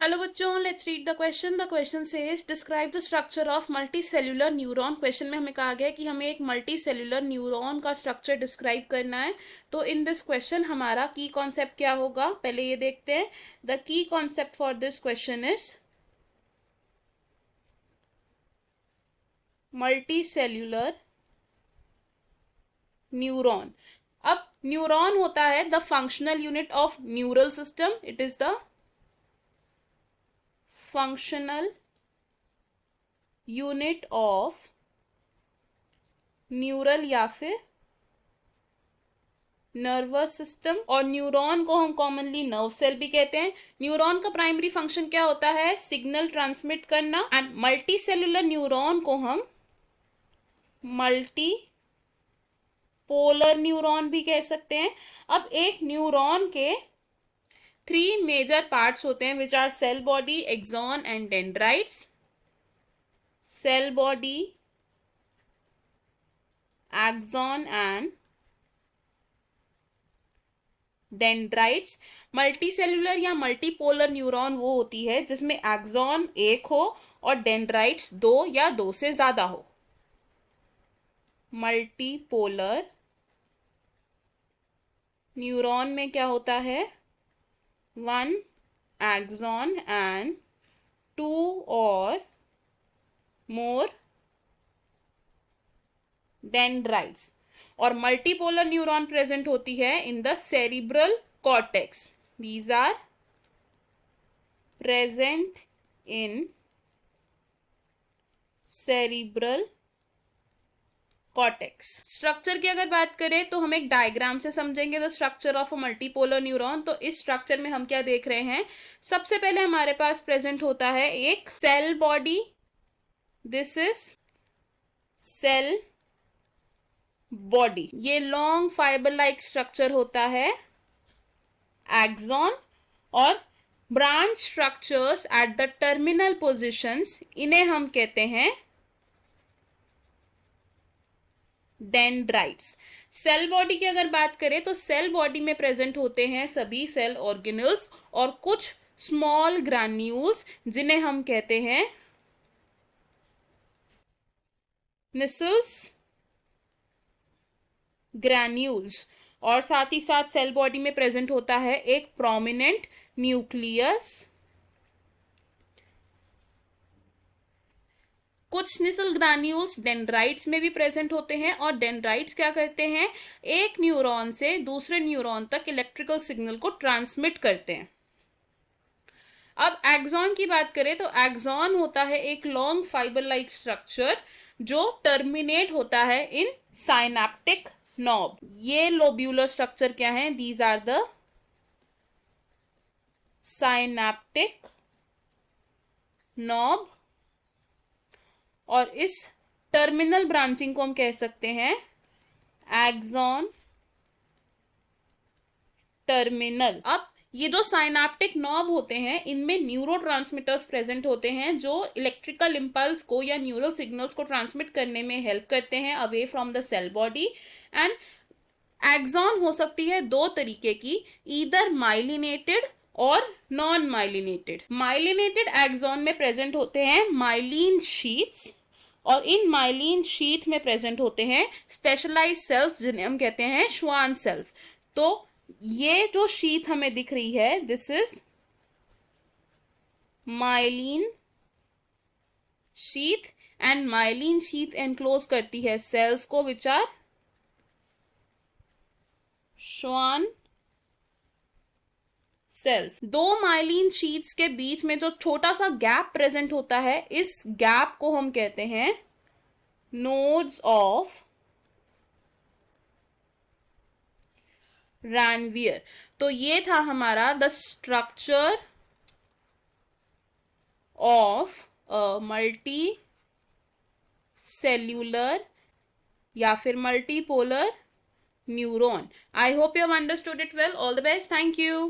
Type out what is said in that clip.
Hello बच्चों, let's read the question. The question says describe the structure of multi cellular neuron. Question में हमें कहा गया है कि हमें एक मल्टी सेल्यूलर न्यूरॉन का स्ट्रक्चर डिस्क्राइब करना है. तो इन दिस क्वेश्चन हमारा की कॉन्सेप्ट क्या होगा, पहले ये देखते हैं. The key concept for this question is multi cellular neuron. अब न्यूरॉन होता है the functional unit of neural system. It is the functional unit of neural या फिर नर्वस सिस्टम. और न्यूरॉन को हम कॉमनली नर्व सेल भी कहते हैं. न्यूरॉन का प्राइमरी फंक्शन क्या होता है? सिग्नल ट्रांसमिट करना. एंड मल्टी सेल्यूलर न्यूरॉन को हम मल्टी पोलर न्यूरॉन भी कह सकते हैं. अब एक न्यूरॉन के 3 मेजर पार्ट्स होते हैं which are cell body, axon and dendrites. Cell body, axon and dendrites. Multicellular या मल्टीपोलर न्यूरॉन वो होती है जिसमें एक्सॉन एक हो और डेंड्राइट्स 2 या 2 से ज्यादा हो. मल्टीपोलर न्यूरॉन में क्या होता है? 1 एक्सॉन एंड 2 और मोर डेंड्राइट्स. और मल्टीपोलर न्यूरॉन प्रेजेंट होती है in the cerebral cortex. These are present in cerebral cortex. Structure की अगर बात करें तो हम एक डायग्राम से समझेंगे the structure of a multipolar neuron. तो इस स्ट्रक्चर में हम क्या देख रहे हैं? सबसे पहले हमारे पास प्रेजेंट होता है एक cell body. This is cell body. ये लॉन्ग फाइबर लाइक स्ट्रक्चर होता है एक्सॉन. और branch structures at the terminal positions, इन्हें हम कहते हैं डेंड्राइट्स. सेल बॉडी की अगर बात करें तो सेल बॉडी में प्रेजेंट होते हैं सभी सेल ऑर्गेनल्स और कुछ स्मॉल ग्रैन्यूल्स जिन्हें हम कहते हैं निसल्स ग्रैन्यूल्स. और साथ ही साथ सेल बॉडी में प्रेजेंट होता है एक प्रोमिनेंट न्यूक्लियस. कुछ निसल ग्रैन्यूल्स डेंड्राइट्स में भी प्रेजेंट होते हैं. और डेंड्राइट्स क्या करते हैं? एक न्यूरॉन से दूसरे न्यूरॉन तक इलेक्ट्रिकल सिग्नल को ट्रांसमिट करते हैं. अब एक्सॉन की बात करें तो एक्सॉन होता है एक लॉन्ग फाइबर लाइक स्ट्रक्चर जो टर्मिनेट होता है इन साइनेप्टिक नॉब. ये लोब्यूलर स्ट्रक्चर क्या है? These are the synaptic knob. और इस टर्मिनल ब्रांचिंग को हम कह सकते हैं एक्सॉन टर्मिनल. अब ये जो साइनेप्टिक नॉब होते हैं इनमें न्यूरोट्रांसमीटर्स प्रेजेंट होते हैं जो इलेक्ट्रिकल इंपल्स को या न्यूरल सिग्नल्स को ट्रांसमिट करने में हेल्प करते हैं away from the cell body. And axon हो सकती है 2 तरीके की, ईदर माइलिनेटेड और नॉन माइलिनेटेड. माइलिनेटेड एक्सॉन में प्रेजेंट होते हैं माइलिन शीट्स. और इन माइलिन शीथ में प्रेजेंट होते हैं स्पेशलाइज्ड सेल्स जिन्हें हम कहते हैं श्वान सेल्स. तो ये जो शीथ हमें दिख रही है this is myelin sheath. And myelin sheath enclose करती है सेल्स को which are Schwann cells. 2 myelin sheets के बीच में जो छोटा सा गैप प्रेजेंट होता है इस गैप को हम कहते हैं नोड्स ऑफ रैनवियर. तो ये था हमारा the structure of a multi cellular या फिर multipolar neuron. I hope you have understood it well. All the best. Thank you.